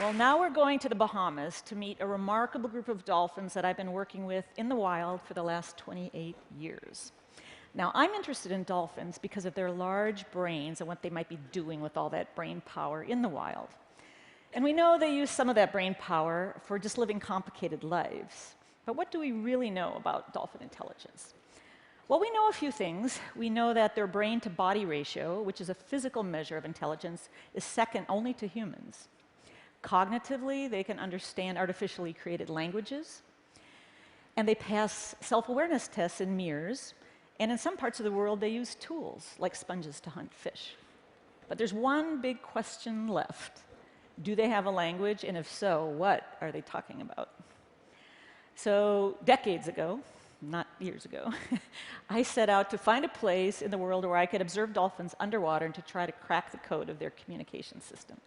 Well, now we're going to the Bahamas to meet a remarkable group of dolphins that I've been working with in the wild for the last 28 years. Now, I'm interested in dolphins because of their large brains and what they might be doing with all that brain power in the wild. And we know they use some of that brain power for just living complicated lives. But what do we really know about dolphin intelligence? Well, we know a few things. We know that their brain-to-body ratio, which is a physical measure of intelligence, is second only to humans. Cognitively, they can understand artificially created languages, and they pass self-awareness tests in mirrors, and in some parts of the world, they use tools, like sponges, to hunt fish. But there's one big question left. Do they have a language, and if so, what are they talking about? So decades ago, not years ago, I set out to find a place in the world where I could observe dolphins underwater and to try to crack the code of their communication system.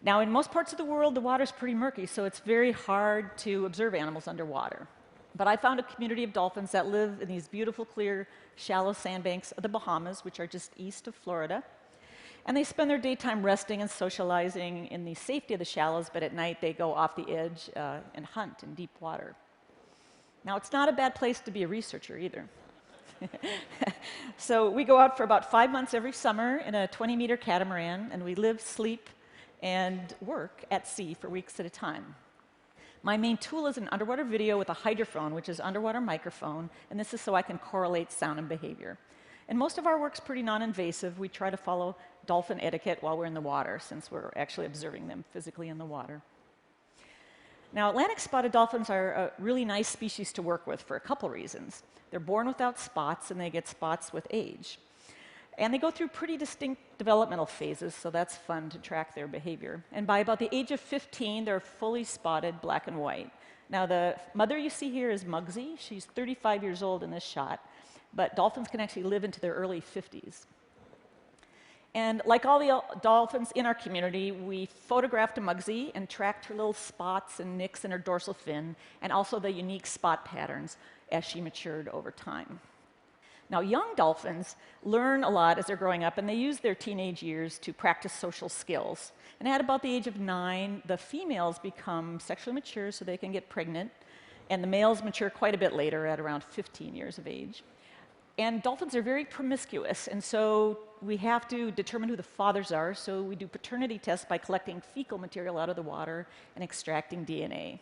Now, in most parts of the world, the water's pretty murky, so it's very hard to observe animals underwater. But I found a community of dolphins that live in these beautiful, clear, shallow sandbanks of the Bahamas, which are just east of Florida. And they spend their daytime resting and socializing in the safety of the shallows, but at night they go off the edge and hunt in deep water. Now, it's not a bad place to be a researcher either. So we go out for about 5 months every summer in a 20-meter catamaran, and we live, sleep, and work at sea for weeks at a time. My main tool is an underwater video with a hydrophone, which is underwater microphone, and this is so I can correlate sound and behavior. And most of our work's pretty non-invasive. We try to follow dolphin etiquette while we're in the water, since we're actually observing them physically in the water. Now, Atlantic spotted dolphins are a really nice species to work with for a couple reasons. They're born without spots, and they get spots with age. And they go through pretty distinct developmental phases, so that's fun to track their behavior. And by about the age of 15, they're fully spotted, black and white. Now, the mother you see here is Mugsy. She's 35 years old in this shot, but dolphins can actually live into their early 50s. And like all the dolphins in our community, we photographed a Mugsy and tracked her little spots and nicks in her dorsal fin, and also the unique spot patterns as she matured over time. Now, young dolphins learn a lot as they're growing up, and they use their teenage years to practice social skills. And at about the age of 9, the females become sexually mature so they can get pregnant, and the males mature quite a bit later at around 15 years of age. And dolphins are very promiscuous, and so we have to determine who the fathers are, so we do paternity tests by collecting fecal material out of the water and extracting DNA.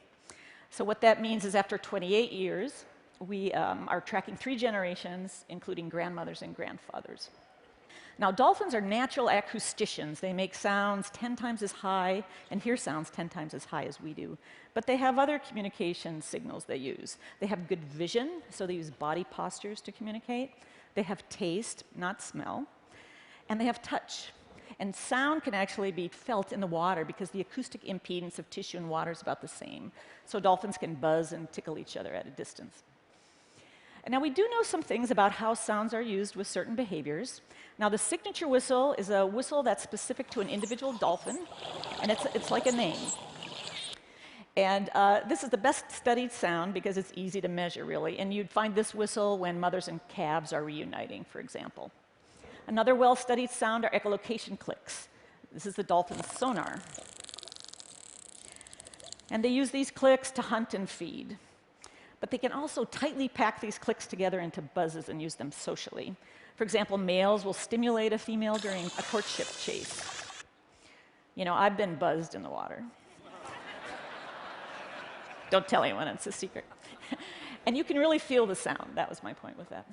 So what that means is after 28 years, we are tracking 3 generations, including grandmothers and grandfathers. Now, dolphins are natural acousticians. They make sounds 10 times as high and hear sounds 10 times as high as we do. But they have other communication signals they use. They have good vision, so they use body postures to communicate. They have taste, not smell. And they have touch. And sound can actually be felt in the water because the acoustic impedance of tissue and water is about the same. So dolphins can buzz and tickle each other at a distance. And now, we do know some things about how sounds are used with certain behaviors. Now, the signature whistle is a whistle that's specific to an individual dolphin, and it's like a name. And this is the best studied sound because it's easy to measure, really. And you'd find this whistle when mothers and calves are reuniting, for example. Another well-studied sound are echolocation clicks. This is the dolphin's sonar. And they use these clicks to hunt and feed. But they can also tightly pack these clicks together into buzzes and use them socially. For example, males will stimulate a female during a courtship chase. You know, I've been buzzed in the water. Don't tell anyone, it's a secret. And you can really feel the sound. That was my point with that.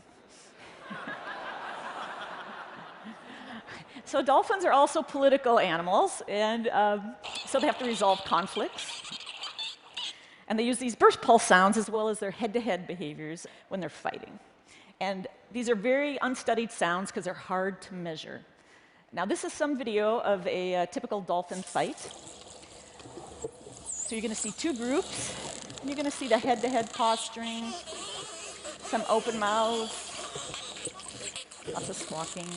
So dolphins are also political animals, and so they have to resolve conflicts. And they use these burst pulse sounds as well as their head-to-head behaviors when they're fighting. And these are very unstudied sounds because they're hard to measure. Now, this is some video of a typical dolphin fight. So you're going to see 2 groups. You're going to see the head-to-head posturing, some open mouths, lots of squawking.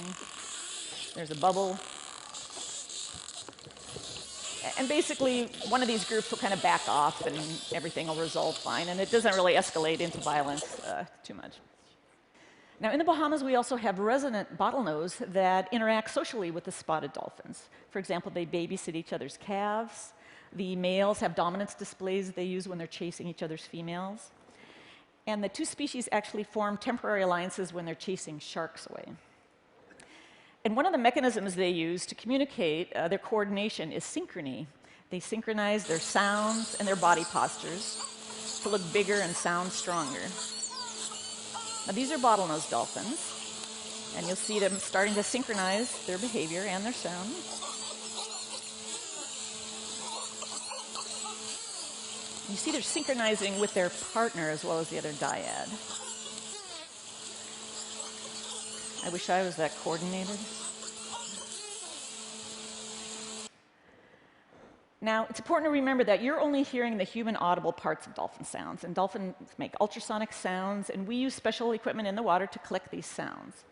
There's a bubble. And basically, one of these groups will kind of back off, and everything will resolve fine. And it doesn't really escalate into violence too much. Now, in the Bahamas, we also have resident bottlenose that interact socially with the spotted dolphins. For example, they babysit each other's calves. The males have dominance displays they use when they're chasing each other's females. And the two species actually form temporary alliances when they're chasing sharks away. And one of the mechanisms they use to communicate their coordination is synchrony. They synchronize their sounds and their body postures to look bigger and sound stronger. Now, these are bottlenose dolphins, and you'll see them starting to synchronize their behavior and their sound. You see they're synchronizing with their partner as well as the other dyad. I wish I was that coordinated. Now, it's important to remember that you're only hearing the human audible parts of dolphin sounds, and dolphins make ultrasonic sounds, and we use special equipment in the water to collect these sounds.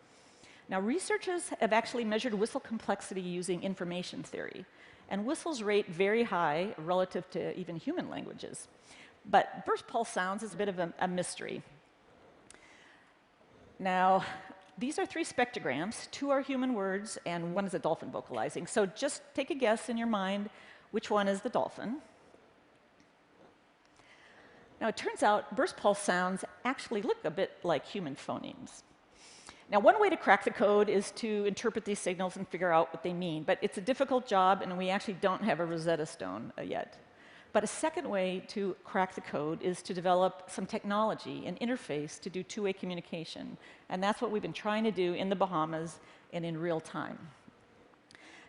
Now, researchers have actually measured whistle complexity using information theory, and whistles rate very high relative to even human languages. But burst pulse sounds is a bit of a mystery. Now, these are 3 spectrograms. 2 are human words, and 1 is a dolphin vocalizing. So just take a guess in your mind which one is the dolphin. Now, it turns out burst pulse sounds actually look a bit like human phonemes. Now, one way to crack the code is to interpret these signals and figure out what they mean, but it's a difficult job, and we actually don't have a Rosetta Stone yet. But a second way to crack the code is to develop some technology, an interface to do two-way communication, and that's what we've been trying to do in the Bahamas and in real time.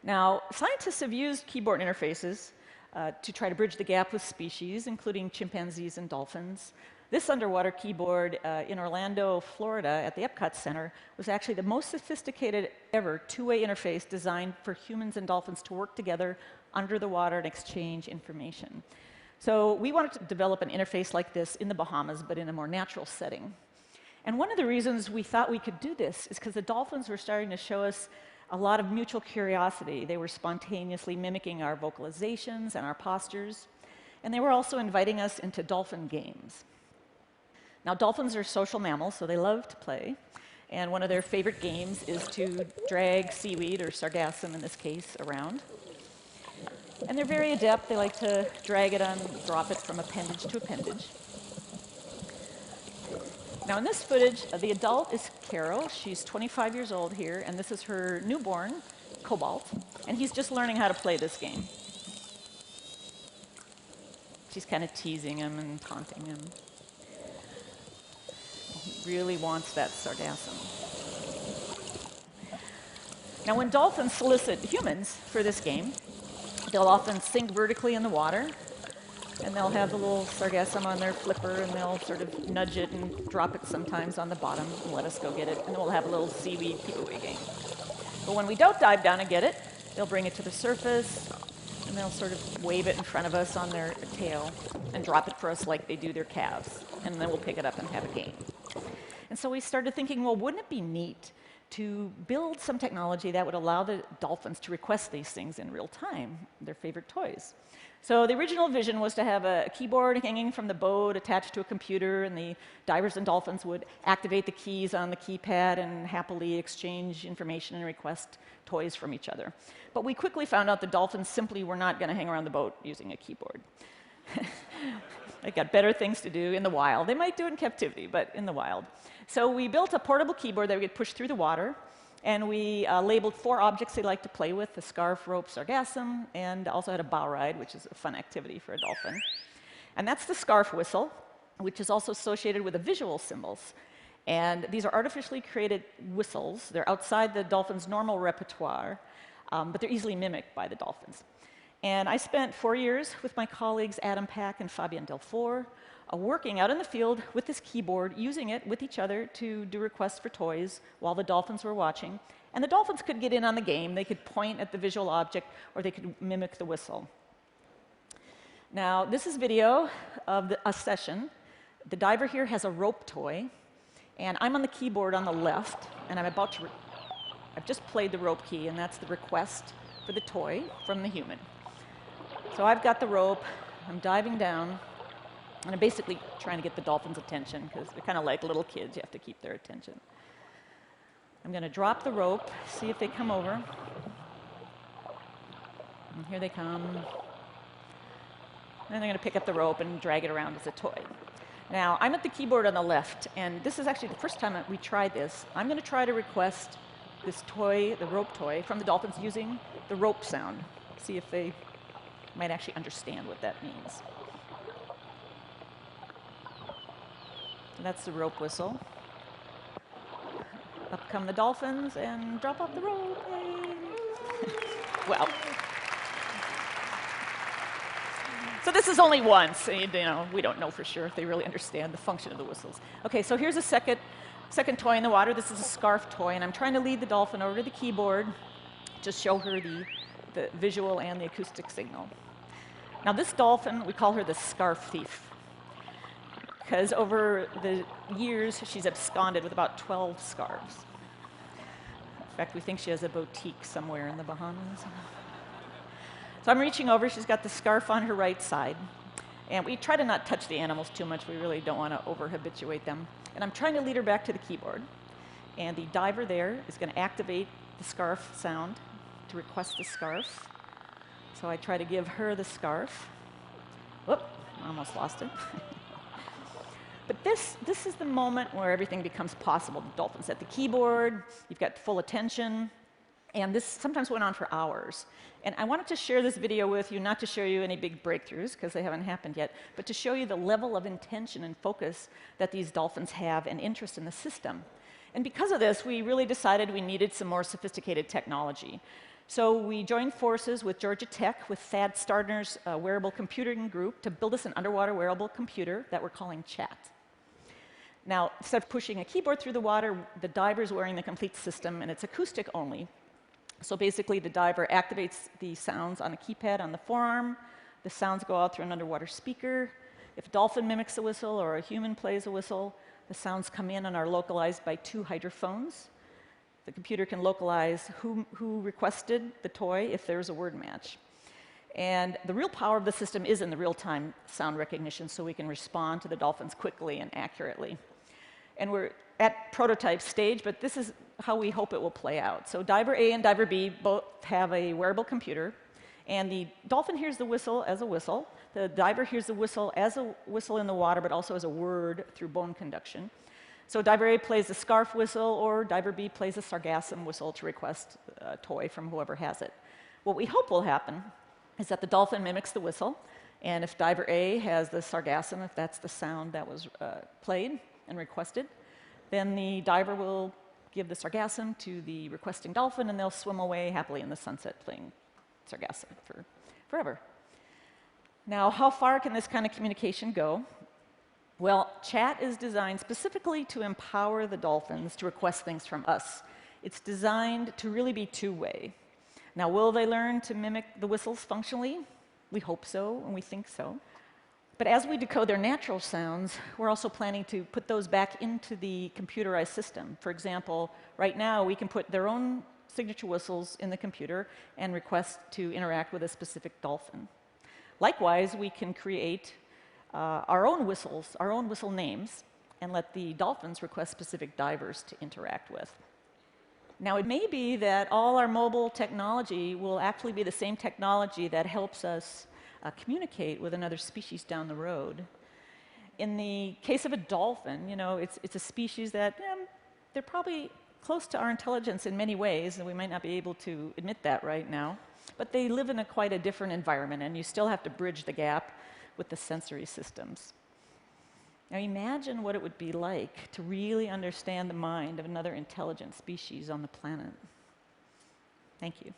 Now, scientists have used keyboard interfaces to try to bridge the gap with species, including chimpanzees and dolphins. This underwater keyboard in Orlando, Florida, at the Epcot Center, was actually the most sophisticated ever two-way interface designed for humans and dolphins to work together under the water and exchange information. So we wanted to develop an interface like this in the Bahamas, but in a more natural setting. And one of the reasons we thought we could do this is because the dolphins were starting to show us a lot of mutual curiosity. They were spontaneously mimicking our vocalizations and our postures, and they were also inviting us into dolphin games. Now, dolphins are social mammals, so they love to play, and one of their favorite games is to drag seaweed, or sargassum in this case, around. And they're very adept. They like to drag it and drop it from appendage to appendage. Now, in this footage, the adult is Carol. She's 25 years old here, and this is her newborn, Cobalt, and he's just learning how to play this game. She's kind of teasing him and taunting him. He really wants that sargassum. Now, when dolphins solicit humans for this game, they'll often sink vertically in the water, and they'll have the little sargassum on their flipper, and they'll sort of nudge it and drop it sometimes on the bottom and let us go get it, and then we'll have a little seaweed keep-away game. But when we don't dive down and get it, they'll bring it to the surface, and they'll sort of wave it in front of us on their tail and drop it for us like they do their calves, and then we'll pick it up and have a game. And so we started thinking, well, wouldn't it be neat to build some technology that would allow the dolphins to request these things in real time, their favorite toys? So the original vision was to have a keyboard hanging from the boat attached to a computer, and the divers and dolphins would activate the keys on the keypad and happily exchange information and request toys from each other. But we quickly found out the dolphins simply were not going to hang around the boat using a keyboard. They've got better things to do in the wild. They might do it in captivity, but in the wild. So we built a portable keyboard that we could push through the water, and we labeled 4 objects they like to play with: the scarf, rope, sargassum, and also had a bow ride, which is a fun activity for a dolphin. And that's the scarf whistle, which is also associated with the visual symbols. And these are artificially created whistles. They're outside the dolphin's normal repertoire, but they're easily mimicked by the dolphins. And I spent 4 years with my colleagues Adam Pack and Fabian Delfour working out in the field with this keyboard, using it with each other to do requests for toys while the dolphins were watching. And the dolphins could get in on the game. They could point at the visual object, or they could mimic the whistle. Now, this is video of a session. The diver here has a rope toy, and I'm on the keyboard on the left, and I've just played the rope key, and that's the request for the toy from the human. So I've got the rope, I'm diving down, and I'm basically trying to get the dolphins' attention, because they're kind of like little kids. You have to keep their attention. I'm going to drop the rope, see if they come over. And here they come. And they're going to pick up the rope and drag it around as a toy. Now, I'm at the keyboard on the left, and this is actually the first time that we tried this. I'm going to try to request this toy, the rope toy, from the dolphins using the rope sound. See if they might actually understand what that means. And that's the rope whistle. Up come the dolphins and drop off the rope. Well, so this is only once. You know, we don't know for sure if they really understand the function of the whistles. Okay, so here's a second toy in the water. This is a scarf toy, and I'm trying to lead the dolphin over to the keyboard to show her the visual and the acoustic signal. Now this dolphin, we call her the scarf thief, because over the years she's absconded with about 12 scarves. In fact, we think she has a boutique somewhere in the Bahamas. So I'm reaching over. She's got the scarf on her right side. And we try to not touch the animals too much. We really don't want to over-habituate them. And I'm trying to lead her back to the keyboard. And the diver there is going to activate the scarf sound to request the scarf. So I try to give her the scarf. Whoop, I almost lost it. But this is the moment where everything becomes possible. The dolphin's at the keyboard, you've got full attention, and this sometimes went on for hours. And I wanted to share this video with you, not to show you any big breakthroughs, because they haven't happened yet, but to show you the level of intention and focus that these dolphins have and interest in the system. And because of this, we really decided we needed some more sophisticated technology. So we joined forces with Georgia Tech, with Thad Stardner's wearable computing group, to build us an underwater wearable computer that we're calling Chat. Now, instead of pushing a keyboard through the water, the diver's wearing the complete system, and it's acoustic only. So basically, the diver activates the sounds on a keypad on the forearm. The sounds go out through an underwater speaker. If a dolphin mimics a whistle or a human plays a whistle, the sounds come in and are localized by 2 hydrophones. The computer can localize who requested the toy if there's a word match. And the real power of the system is in the real-time sound recognition, so we can respond to the dolphins quickly and accurately. And we're at prototype stage, but this is how we hope it will play out. So diver A and diver B both have a wearable computer, and the dolphin hears the whistle as a whistle. The diver hears the whistle as a whistle in the water, but also as a word through bone conduction. So diver A plays a scarf whistle, or diver B plays a sargassum whistle to request a toy from whoever has it. What we hope will happen is that the dolphin mimics the whistle, and if diver A has the sargassum, if that's the sound that was played and requested, then the diver will give the sargassum to the requesting dolphin, and they'll swim away happily in the sunset playing sargassum for forever. Now, how far can this kind of communication go? Well, Chat is designed specifically to empower the dolphins to request things from us. It's designed to really be two-way. Now, will they learn to mimic the whistles functionally? We hope so, and we think so. But as we decode their natural sounds, we're also planning to put those back into the computerized system. For example, right now, we can put their own signature whistles in the computer and request to interact with a specific dolphin. Likewise, we can create our own whistles, our own whistle names, and let the dolphins request specific divers to interact with. Now, it may be that all our mobile technology will actually be the same technology that helps us communicate with another species down the road. In the case of a dolphin, you know, it's a species that they're probably close to our intelligence in many ways, and we might not be able to admit that right now. But they live in quite a different environment, and you still have to bridge the gap with the sensory systems. Now imagine what it would be like to really understand the mind of another intelligent species on the planet. Thank you.